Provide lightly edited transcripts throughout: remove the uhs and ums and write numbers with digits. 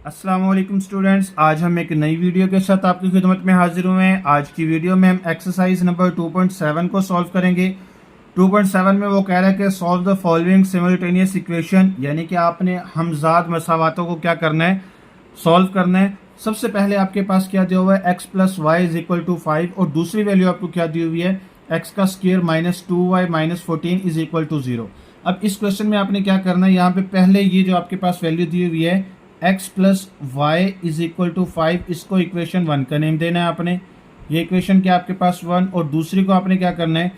अस्सलाम वालेकुम स्टूडेंट्स, आज हम एक नई वीडियो के साथ आपकी खिदमत में हाजिर हुए हैं। आज की वीडियो में हम एक्सरसाइज नंबर 2.7 को सॉल्व करेंगे। 2.7 में वो कह रहा है कि solve the following simultaneous equation, यानी कि आपने हमजाद मसावातों को क्या करना है, सॉल्व करना है। सबसे पहले आपके पास क्या दिया हुआ है, x plus y is equal to 5 और दूसरी वैल्यू आपको क्या दी हुई है, x का square minus 2y minus 14 is equal to 0। अब इस क्वेश्चन में आपने क्या करना है, यहाँ पे पहले ये जो आपके पास वैल्यू दी हुई है x plus y is equal to 5, इसको इक्वेशन 1 का नेम देना है आपने। ये इक्वेशन क्या आपके पास 1, और दूसरी को आपने क्या करना है,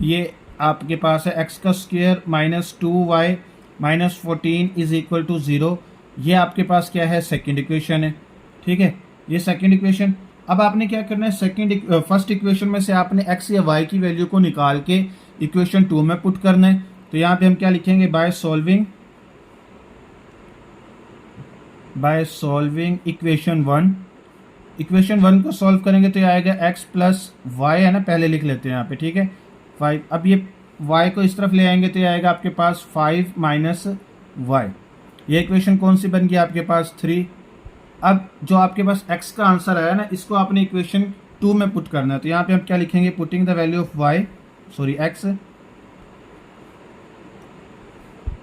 ये आपके पास है x का square minus 2y minus 14 is equal to 0। ये आपके पास क्या है, सेकंड इक्वेशन है। ठीक है, ये सेकंड इक्वेशन। अब आपने क्या करना है, फर्स्ट इक्वेशन में से आपने x या y की वैल्यू को निकाल के इक्वेशन 2 में पुट करना है। तो यहाँ पे हम क्या लिखेंगे, बाय सॉल्विंग इक्वेशन 1। इक्वेशन 1 को सॉल्व करेंगे तो ये आएगा x प्लस वाई, है ना, पहले लिख लेते हैं यहाँ पे। ठीक है, 5। अब ये y को इस तरफ ले आएंगे तो ये आएगा आपके पास 5 माइनस वाई। ये इक्वेशन कौन सी बन गई आपके पास, 3। अब जो आपके पास x का आंसर आया ना, इसको आपने इक्वेशन 2 में पुट करना है। तो यहाँ पे हम क्या लिखेंगे, putting the value of x,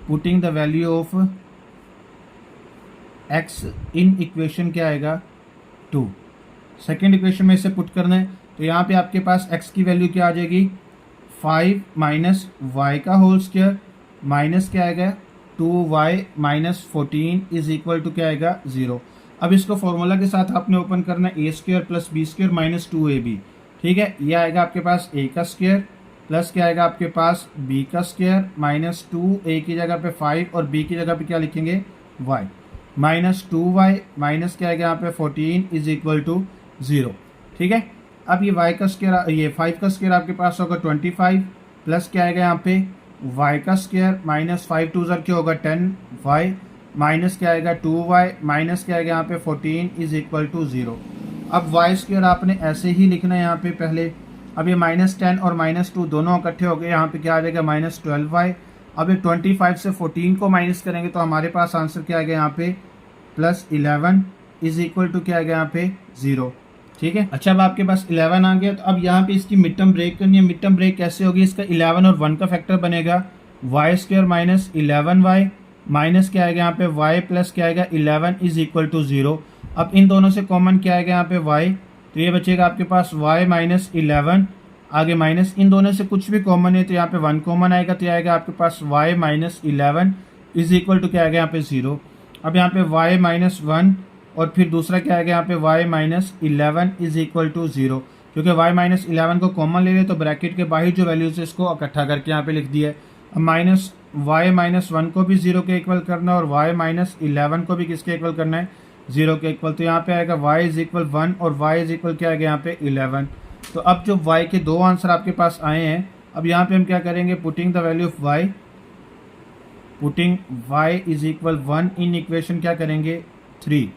putting the value of x in equation क्या आएगा, 2। सेकेंड इक्वेशन में इसे पुट करना है। तो यहाँ पे आपके पास x की वैल्यू क्या आ जाएगी, 5 माइनस वाई का होल स्क्वायर माइनस क्या आएगा, 2y minus 14 is equal to क्या आएगा, 0। अब इसको फॉर्मूला के साथ आपने ओपन करना है, a square plus b square minus 2ab। ठीक है, ये आएगा आपके पास a का स्क्वायर प्लस क्या आएगा आपके पास b का स्क्वायर माइनस 2, a की जगह पे 5 और b की जगह पे क्या लिखेंगे, y माइनस 2y माइनस क्या आएगा यहाँ पे 14 इज इक्वल टू 0। ठीक है, अब ये y का स्क्वायर, ये 5 का स्क्वायर आपके पास होगा 25 प्लस क्या आएगा यहाँ पे y का स्क्वायर माइनस 5 2 क्या होगा 10y माइनस क्या आएगा 2y माइनस क्या आएगा यहाँ पे 14 इज इक्वल टू 0। अब y स्क्वायर आपने ऐसे ही लिखना है यहाँ पे पहले। अब ये माइनस 10 और माइनस 2 दोनों इकट्ठे हो गए, यहाँ पे क्या आ जाएगा माइनस 12y। अब ये 25 से 14 को माइनस करेंगे तो हमारे पास आंसर क्या आएगा यहाँ पे प्लस 11 इज इक्वल टू क्या आएगा यहाँ पे 0। ठीक है, अच्छा अब आपके पास 11 आ गया। तो अब यहाँ पे इसकी मिड टर्म ब्रेक करनी है। मिड टर्म ब्रेक कैसे होगी, इसका 11 और 1 का फैक्टर बनेगा, Y square minus 11y minus क्या आएगा यहाँ पे y प्लस क्या आएगा 11 इज इक्वल टू 0। अब इन दोनों से कॉमन क्या आएगा यहाँ पे y, तो ये बचेगा आपके पास y माइनस 11, आगे माइनस, इन दोनों से कुछ भी कॉमन है तो यहाँ पे 1 कॉमन आएगा, तो आएगा आपके पास y minus 11 is equal to क्या आएगा यहाँ पे 0। अब यहाँ पे y माइनस 1 और फिर दूसरा क्या आएगा यहाँ पे y minus 11 is equal to 0। क्योंकि y माइनस 11 को कॉमन ले रहे तो ब्रैकेट के बाहर जो वैल्यूज है इसको इकट्ठा करके यहाँ पे लिख दिया है। अब माइनस y माइनस 1 को भी 0 के इक्वल करना है और y माइनस 11 को भी किसके इक्वल करना है, 0 के इक्वल। तो यहाँ पे आएगा y इज इक्वल 1 और y इज इक्वल क्या आएगा यहाँ पे 11। तो अब जो y के दो आंसर आपके पास आए हैं, अब यहाँ पे हम क्या करेंगे, putting the value of y, putting y is equal 1 in equation क्या करेंगे 3।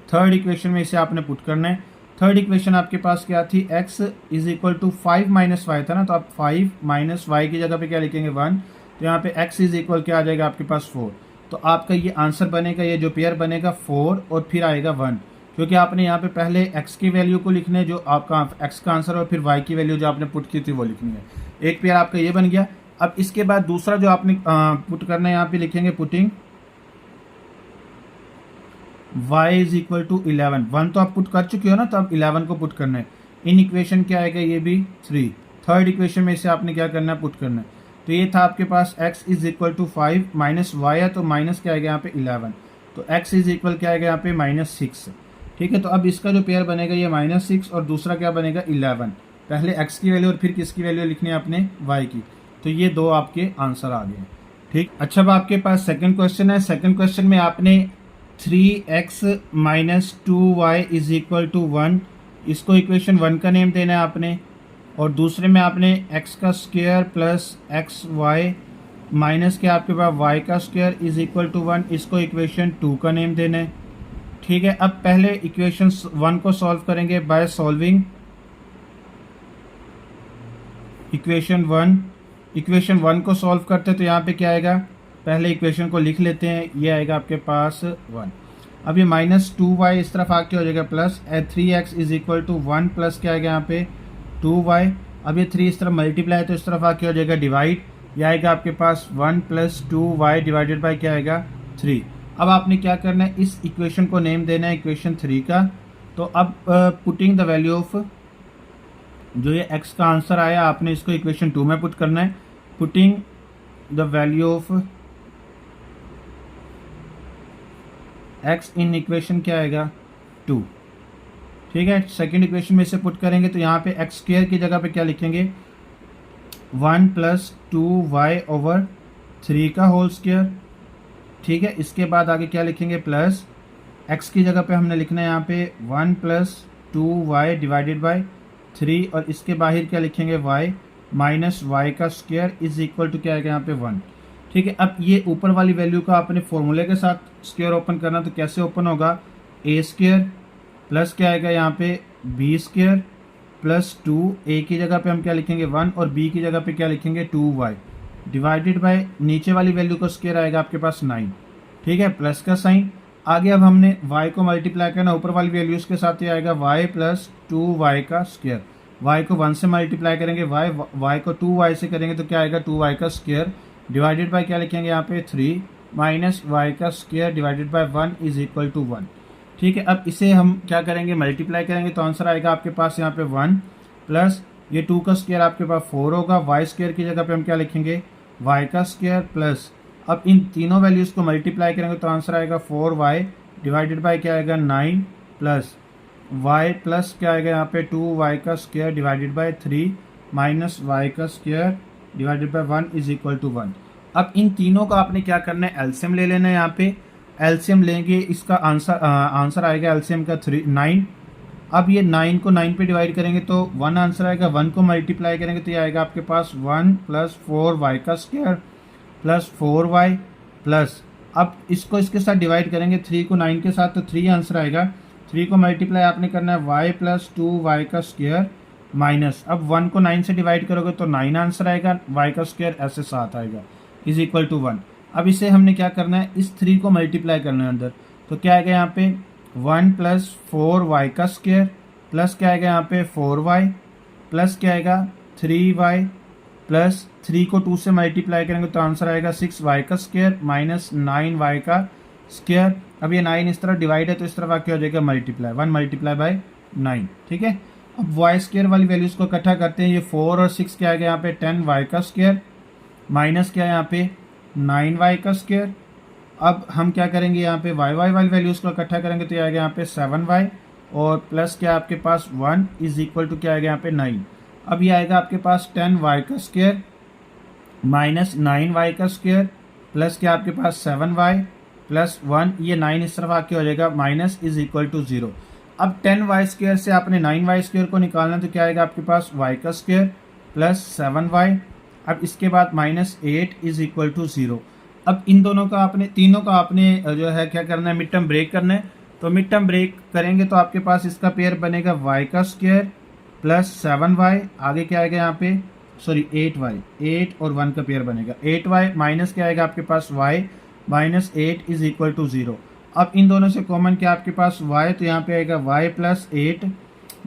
थर्ड इक्वेशन में इसे आपने पुट करना है। थर्ड इक्वेशन आपके पास क्या थी, x is equal to 5 minus y था ना, तो आप 5 माइनस वाई की जगह पे क्या लिखेंगे 1। तो यहाँ पे x इज इक्वल क्या आ जाएगा आपके पास 4। तो आपका ये आंसर बनेगा, ये जो पेयर बनेगा 4 और फिर आएगा 1, क्योंकि आपने यहाँ पे पहले x की वैल्यू को लिखना है जो आपका x का आंसर, और फिर y की वैल्यू जो आपने पुट की थी वो लिखनी है। एक पेयर आपका ये बन गया। अब इसके बाद दूसरा जो आपने पुट करना है, यहाँ पे लिखेंगे putting y is equal to 11। 1 तो आप पुट कर चुके हो ना, तो अब 11 को पुट करना है। इन इक्वेशन क्या आएगा, ये भी 3। थर्ड इक्वेशन में इसे आपने क्या करना है, पुट करना है। तो ये था आपके पास x is equal to 5 minus y है, तो माइनस क्या आएगा यहाँ पे 11। तो x इज इक्वल क्या आएगा यहाँ पे माइनस 6। ठीक है, तो अब इसका जो पेयर बनेगा ये माइनस 6 और दूसरा क्या बनेगा 11। पहले x की वैल्यू और फिर किसकी वैल्यू लिखनी है अपने y की। तो ये दो आपके आंसर आ गए। ठीक, अच्छा अब आपके पास सेकंड क्वेश्चन है। सेकंड क्वेश्चन में आपने 3x minus 2y is equal to 1, इसको इक्वेशन 1 का नेम देना है आपने, और दूसरे में आपने x का स्क्वायर प्लस xy माइनस क्या आपके पास y का स्क्वायर इज इक्वल टू 1, इसको इक्वेशन 2 का नेम देना है। ठीक है, अब पहले इक्वेशन 1 को सॉल्व करेंगे बाय सॉल्विंग इक्वेशन 1। इक्वेशन 1 को सॉल्व करते तो यहाँ पे क्या आएगा, पहले इक्वेशन को लिख लेते हैं, ये आएगा आपके पास 1। अब ये -2y इस तरफ आके हो जाएगा plus 3x is equal to 1 plus क्या आएगा यहाँ पे 2y। अब ये 3 इस तरफ मल्टीप्लाई तो इस तरफ आके हो जाएगा डिवाइड, ये आएगा आपके पास 1 प्लस 2y डिवाइडेड बाई क्या आएगा 3। अब आपने क्या करना है, इस इक्वेशन को नेम देना है इक्वेशन 3 का। तो अब पुटिंग द वैल्यू ऑफ जो ये x का आंसर आया आपने इसको इक्वेशन 2 में पुट करना है। Putting the value of x in equation क्या आएगा 2, ठीक है। सेकेंड इक्वेशन में इसे पुट करेंगे तो यहाँ पे एक्स स्क्वेयर की जगह पे क्या लिखेंगे 1 प्लस 2y ओवर 3 का होल स्क्वेयर, ठीक है। इसके बाद आगे क्या लिखेंगे प्लस x की जगह पे हमने लिखना है यहाँ पे 1 प्लस 2y डिवाइडेड बाई 3 और इसके बाहर क्या लिखेंगे y माइनस वाई का स्क्वेयर इज इक्वल टू क्या आएगा यहाँ पे 1, ठीक है। अब ये ऊपर वाली वैल्यू का आपने फॉर्मूले के साथ स्क्वायर ओपन करना, तो कैसे ओपन होगा ए स्क्वायर प्लस क्या आएगा यहाँ पे बी स्क्वायर प्लस 2, ए की जगह पे हम क्या लिखेंगे 1 और बी की जगह पे क्या लिखेंगे 2y डिवाइडेड बाय नीचे वाली वैल्यू का स्क्वायर आएगा आपके पास 9, ठीक है, प्लस का साइन। आगे अब हमने y को मल्टीप्लाई करना ऊपर वाली वैल्यूज के साथ, ये आएगा y प्लस 2y का स्क्वायर। y को 1 से मल्टीप्लाई करेंगे y को 2y से करेंगे तो क्या आएगा 2y का स्क्वायर डिवाइडेड बाय क्या लिखेंगे यहाँ पे 3 माइनस वाई का square divided by 1 is equal to 1, ठीक है। अब इसे हम क्या करेंगे मल्टीप्लाई करेंगे तो आंसर आएगा आपके पास यहाँ पे 1 प्लस ये 2 का स्क्वायर आपके पास 4 होगा, वाई स्क्वायर की जगह पे हम क्या लिखेंगे y का स्क्वायर प्लस अब इन तीनों वैल्यूज़ को मल्टीप्लाई करेंगे तो आंसर आएगा 4y डिवाइडेड बाय क्या आएगा 9 प्लस y प्लस क्या आएगा यहाँ पे 2y का square divided by 3 minus y का square divided by 1 is equal to 1। अब इन तीनों का आपने क्या करना है एलसीएम ले लेना है। यहाँ पे एलसीएम लेंगे, इसका आंसर आएगा एलसीएम का 9। अब ये 9 को 9 पे डिवाइड करेंगे तो 1 आंसर आएगा, 1 को मल्टीप्लाई करेंगे तो ये आएगा आपके पास 1 प्लस 4y का स्क्वायर प्लस 4y प्लस अब इसको इसके साथ डिवाइड करेंगे 3 को 9 के साथ तो 3 आंसर आएगा। 3 को मल्टीप्लाई आपने करना है y प्लस 2y का स्क्वायर माइनस अब 1 को 9 से डिवाइड करोगे तो 9 आंसर आएगा, y का स्क्वायर ऐसे 7 आएगा इज इक्वल टू 1। अब इसे हमने क्या करना है इस 3 को मल्टीप्लाई करना है अंदर, तो क्या आएगा यहाँ पे 1 प्लस 4y का स्क्वायर प्लस क्या आएगा यहाँ पे 4y प्लस क्या आएगा 3y प्लस 3 को 2 से मल्टीप्लाई करेंगे तो आंसर आएगा 6y का स्क्वायर माइनस 9y का स्क्वायर। अब ये 9 इस तरफ डिवाइड है तो इस तरफ आके हो जाएगा मल्टीप्लाई 1 मल्टीप्लाई बाय 9, ठीक है। अब वाई स्क्वायर वाली वैल्यूज को इकट्ठा करते हैं, ये 4 और 6 क्या आएगा यहाँ पे 10y का स्क्वायर माइनस क्या है यहाँ पे 9y का स्क्वायर। अब हम क्या करेंगे यहाँ पे y वाली वैल्यूज को इकट्ठा करेंगे तो ये आएगा यहाँ पे 7y और प्लस क्या आपके पास 1 इज इक्वल टू क्या आएगा यहाँ पे 9। अब ये आएगा आपके पास 10y का स्क्वायर माइनस 9y का स्क्वायर प्लस क्या आपके पास 7y प्लस 1, ये 9 इस तरफ आके हो जाएगा माइनस इज इक्वल टू 0। अब 10y स्क्वायर से आपने 9y स्क्वायर को निकालना तो क्या आएगा आपके पास y का स्क्वायर प्लस 7y। अब इसके बाद माइनस 8 इज इक्वल टू 0। अब इन दोनों का आपने तीनों का आपने जो है क्या करना है मिड टर्म ब्रेक करना है, तो मिड टर्म ब्रेक करेंगे तो आपके पास इसका पेयर बनेगा y का स्क्वायर प्लस 7y, आगे क्या आएगा यहाँ पे 8 और 1 का पेयर बनेगा 8y माइनस क्या आएगा आपके पास y minus 8 is equal to 0। अब इन दोनों से कॉमन क्या आपके पास y, तो यहाँ पे आएगा y प्लस 8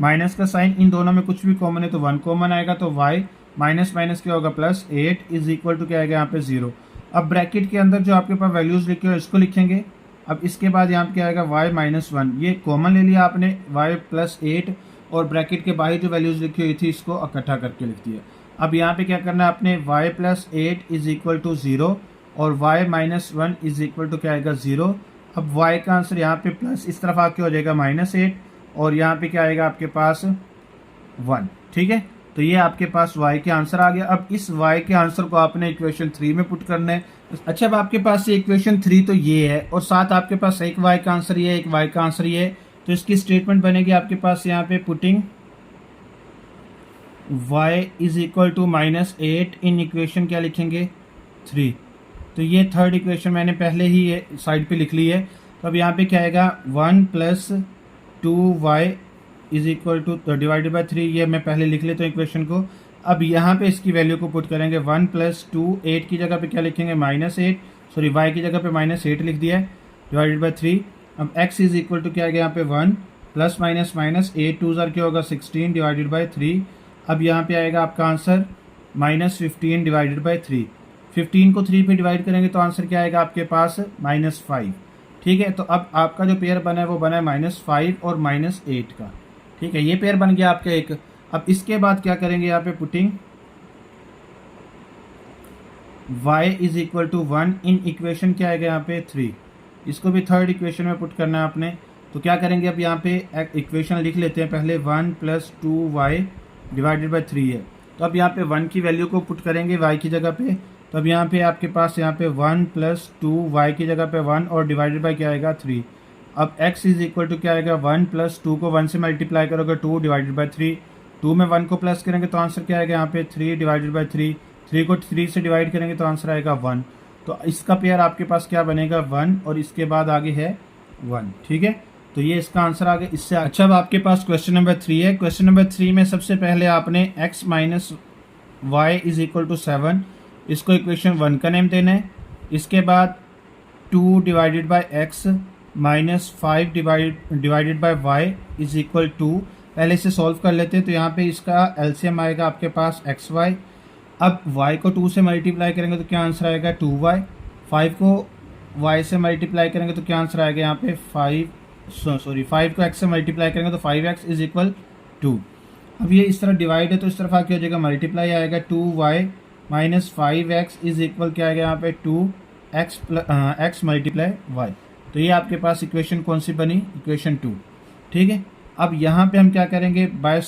माइनस का साइन, इन दोनों में कुछ भी कॉमन है तो 1 कॉमन आएगा तो y माइनस माइनस क्या होगा प्लस 8 इज इक्वल टू क्या आएगा यहाँ पे 0। अब ब्रैकेट के अंदर जो आपके पास वैल्यूज लिखे हो इसको लिखेंगे। अब इसके बाद यहाँ पे क्या आएगा y माइनस 1, ये कॉमन ले लिया आपने y प्लस 8 और ब्रैकेट के बाहर जो वैल्यूज लिखी हुई थी इसको इकट्ठा करके लिख दिया। अब यहाँ पे क्या करना है आपने y plus 8 is equal to 0 और y minus 1 is equal to क्या आएगा 0। अब y का आंसर यहाँ पे प्लस इस तरफ आके हो जाएगा माइनस 8 और यहाँ पे क्या आएगा आपके पास 1, ठीक है। तो ये आपके पास y के आंसर आ गया। अब इस y के आंसर को आपने इक्वेशन 3 में पुट करना है। अच्छा, अब आपके पास इक्वेशन 3 तो ये है और साथ आपके पास एक y का आंसर ये है, एक y का आंसर ये है, तो इसकी स्टेटमेंट बनेगी आपके पास यहाँ पे putting y is equal to minus 8 in equation क्या लिखेंगे 3। तो ये थर्ड इक्वेशन मैंने पहले ही ये साइड पे लिख ली है। तो अब यहाँ पे क्या आएगा 1 plus 2y is equal two divided by 3, ये मैं पहले लिख लेता हूँ इक्वेशन को। अब यहाँ पे इसकी वैल्यू को पुट करेंगे 1 प्लस 2, 8 की जगह पे क्या लिखेंगे माइनस 8, y की जगह पे माइनस 8 लिख दिया है डिवाइडेड बाई 3। अब x इज इक्वल टू क्या है यहाँ पे 1 प्लस माइनस माइनस 8 2 क्या होगा 16 डिवाइडेड बाई 3। अब यहाँ पे आएगा आपका आंसर -15 डिवाइडेड बाई 3। 15 को 3 पे डिवाइड करेंगे तो आंसर क्या आएगा आपके पास -5। ठीक है, तो अब आपका जो पेयर बना है वो बना है -5 और -8 का। ठीक है, ये पेयर बन गया आपका एक। अब इसके बाद क्या करेंगे यहाँ पे putting y is equal to 1 in equation क्या आएगा यहाँ पे 3। इसको भी थर्ड इक्वेशन में पुट करना है आपने। तो क्या करेंगे अब यहाँ पे इक्वेशन लिख लेते हैं पहले 1 + 2y डिवाइडेड बाई 3 है। तो अब यहाँ पे 1 की वैल्यू को पुट करेंगे y की जगह पे। तो अब यहाँ पे आपके पास यहाँ पे 1 + 2y की जगह पे 1 और डिवाइडेड बाई क्या आएगा 3। अब x इज इक्वल टू क्या आएगा 1 + 2 को 1 से मल्टीप्लाई करोगे 2 डिवाइडेड बाई 3। 2 में 1 को प्लस करेंगे तो आंसर क्या आएगा यहाँ पे 3 डिवाइडेड बाई 3। 3 को 3 से डिवाइड करेंगे तो आंसर आएगा 1। तो इसका पेयर आपके पास क्या बनेगा 1 और इसके बाद आगे है 1। ठीक है, तो ये इसका आंसर आ गया। इससे अच्छा अब आपके पास क्वेश्चन नंबर 3 है। क्वेश्चन नंबर 3 में सबसे पहले आपने x - y is equal to 7 इसको इक्वेशन 1 का नेम देना है। इसके बाद 2 divided by x -5 divided by y is equal to, पहले इसे सॉल्व कर लेते हैं। तो यहाँ पे इसका एलसीएम आएगा आपके पास xy। अब y को 2 से मल्टीप्लाई करेंगे तो क्या आंसर आएगा 2y। 5 को y से मल्टीप्लाई करेंगे तो क्या आंसर आएगा यहाँ पे 5 को x से मल्टीप्लाई करेंगे तो 5x इज इक्वल 2। अब ये इस तरह डिवाइड है तो इस तरफ आके हो जाएगा मल्टीप्लाई आएगा 2y - 5x इज इक्वल क्या आएगा यहाँ पे 2x मल्टीप्लाई y। तो ये आपके पास इक्वेशन कौन सी बनी, इक्वेशन 2। ठीक है, अब यहाँ पे हम क्या करेंगे बाय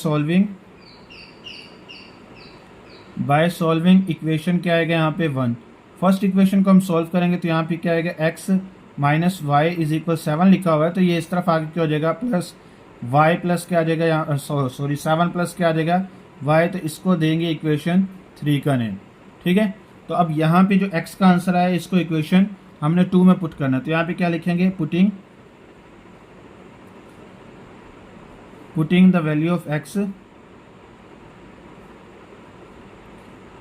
सॉल्विंग इक्वेशन क्या आएगा यहाँ पे 1। फर्स्ट इक्वेशन को हम सॉल्व करेंगे तो यहाँ पे क्या आएगा x - y इज इक्वल 7 लिखा हुआ है। तो ये इस तरफ आगे क्या हो जाएगा प्लस y प्लस क्या आ जाएगा यहाँ 7 प्लस क्या आ जाएगा y। तो इसको देंगे इक्वेशन 3 का नेम। ठीक है, तो अब यहाँ पे जो x का आंसर आया इसको इक्वेशन हमने 2 में पुट करना है। तो यहाँ पे क्या लिखेंगे putting the value of x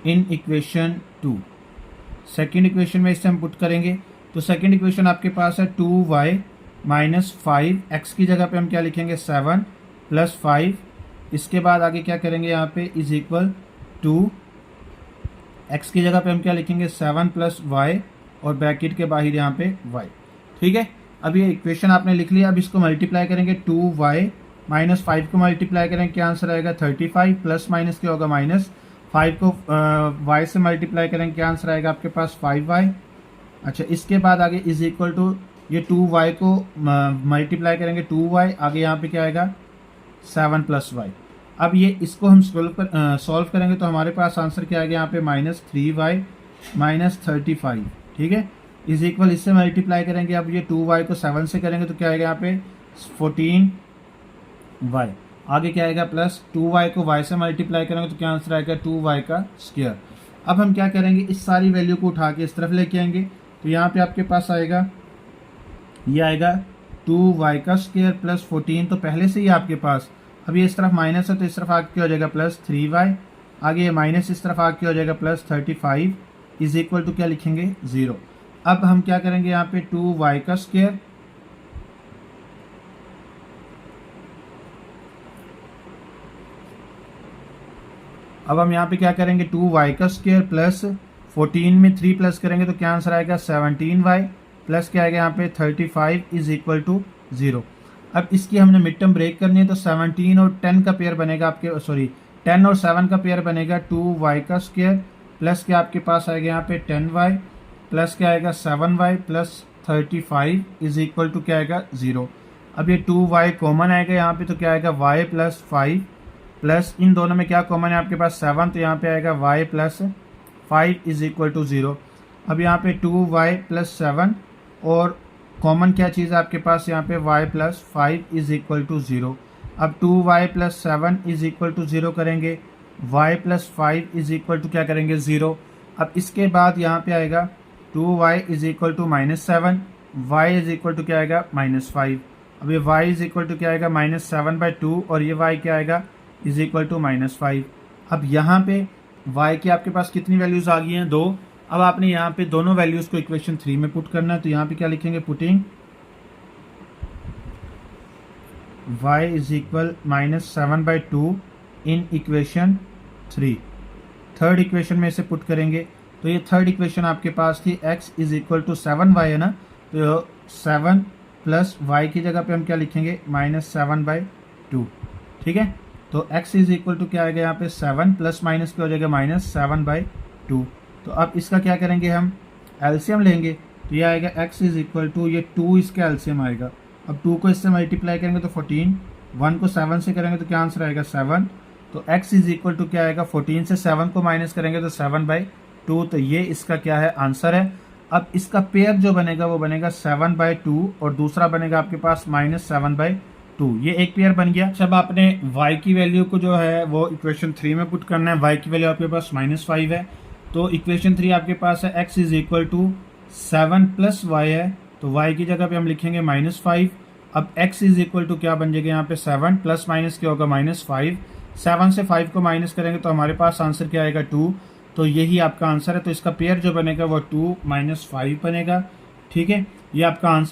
in equation 2। Second equation में इसे हम पुट करेंगे। तो सेकेंड इक्वेशन आपके पास है 2y - 5 x की जगह पे हम क्या लिखेंगे 7 + 5। इसके बाद आगे क्या करेंगे यहाँ पे इज इक्वल टू x की जगह पे हम क्या लिखेंगे 7 + y और ब्रैकेट के बाहर यहाँ पे y। ठीक है, अब ये इक्वेशन आपने लिख लिया। अब इसको मल्टीप्लाई करेंगे 2y - 5 को मल्टीप्लाई करेंगे क्या आंसर आएगा 35 प्लस माइनस क्या होगा -5 को y से मल्टीप्लाई करेंगे क्या आंसर आएगा आपके पास 5y। अच्छा, इसके बाद आगे इज इक्वल टू ये 2y को मल्टीप्लाई करेंगे 2y, आगे यहाँ पे क्या आएगा 7 + y। अब ये इसको हम सॉल्व करेंगे तो हमारे पास आंसर क्या आएगा यहाँ पे -3y - 35। ठीक है, इज इक्वल इससे मल्टीप्लाई करेंगे। अब ये 2y को 7 से करेंगे तो क्या आएगा यहाँ पे 14y। आगे क्या आएगा प्लस 2y को y से मल्टीप्लाई करेंगे तो क्या आंसर आएगा 2y का स्क्वायर। अब हम क्या करेंगे इस सारी वैल्यू को उठा के इस तरफ लेके आएंगे। तो यहाँ पे आपके पास आएगा ये आएगा 2y का स्क्वायर प्लस 14। तो पहले से ही आपके पास, अब ये इस तरफ माइनस है तो इस तरफ आगे क्या हो जाएगा +3y। आगे ये माइनस इस तरफ आगे क्या हो जाएगा +35 इज इक्वल टू क्या लिखेंगे 0। अब हम क्या करेंगे यहाँ पे 2y का स्क्वायर अब हम यहाँ पे क्या करेंगे 2y का स्क्वायर प्लस 14 में 3 प्लस करेंगे तो क्या आंसर आएगा 17y प्लस क्या आएगा यहाँ पे 35 इज इक्वल टू 0। अब इसकी हमने मिड टर्म ब्रेक करनी है तो 17 और 10 का पेयर बनेगा आपके 10 और 7 का पेयर बनेगा 2y का स्क्वायर प्लस क्या आपके पास आएगा यहाँ पे 10y प्लस क्या आएगा 7y plus 35 is equal to क्या आएगा 0। अब ये 2y कॉमन आएगा यहाँ पे तो क्या आएगा y + 5 प्लस इन दोनों में क्या कॉमन है आपके पास 7 तो यहाँ पे आएगा y + 5 इज इक्वल टू 0। अब यहाँ पे 2y + 7 और कॉमन क्या चीज़ है आपके पास यहाँ पे y + 5 इज इक्वल टू 0। अब 2y + 7 इज इक्वल टू 0 करेंगे, y + 5 इज इक्वल टू क्या करेंगे 0। अब इसके बाद यहाँ पे आएगा 2y is equal to -7, y is equal to क्या आएगा -5। अब ये y इज इक्वल टू क्या आएगा -7/2 और ये y क्या आएगा इज इक्वल टू -5। अब यहाँ पे y की आपके पास कितनी वैल्यूज़ आ गई हैं 2। अब आपने यहाँ पे दोनों वैल्यूज़ को इक्वेशन 3 में पुट करना है। तो यहाँ पे क्या लिखेंगे putting y is equal -7/2 in equation 3। Third equation में इसे पुट करेंगे तो ये थर्ड इक्वेशन आपके पास थी x is equal to 7y है ना, तो 7 प्लस y की जगह पे हम क्या लिखेंगे -7/2। ठीक है, तो x इज इक्वल टू क्या आएगा यहाँ पे 7 प्लस माइनस क्या हो जाएगा -7/2। तो अब इसका क्या करेंगे हम एलसीएम लेंगे, तो ये आएगा x इज इक्वल टू ये 2 इसका एलसीएम आएगा। अब 2 को इससे मल्टीप्लाई करेंगे तो 14, 1 को 7 से करेंगे तो क्या आंसर आएगा 7। तो x इज इक्वल टू क्या आएगा 14 से 7 को माइनस करेंगे तो 7/2। तो ये इसका क्या है आंसर है। अब इसका पेयर जो बनेगा वो बनेगा 7/2 और दूसरा बनेगा आपके पास -7/2। ये एक पेयर बन गया। जब आपने y की वैल्यू को जो है वो इक्वेशन 3 में पुट करना है, y की वैल्यू आपके पास -5 है, तो इक्वेशन 3 आपके पास है x is equal to 7 plus y है, तो y की जगह पे हम लिखेंगे -5। अब x इज इक्वल टू क्या बन जाएगा यहाँ पे 7 प्लस माइनस क्या होगा -5। 7 से 5 को माइनस करेंगे तो हमारे पास आंसर क्या आएगा 2। तो यही आपका आंसर है। तो इसका पेयर जो बनेगा वो 2 - 5 बनेगा। ठीक है, ये आपका आंसर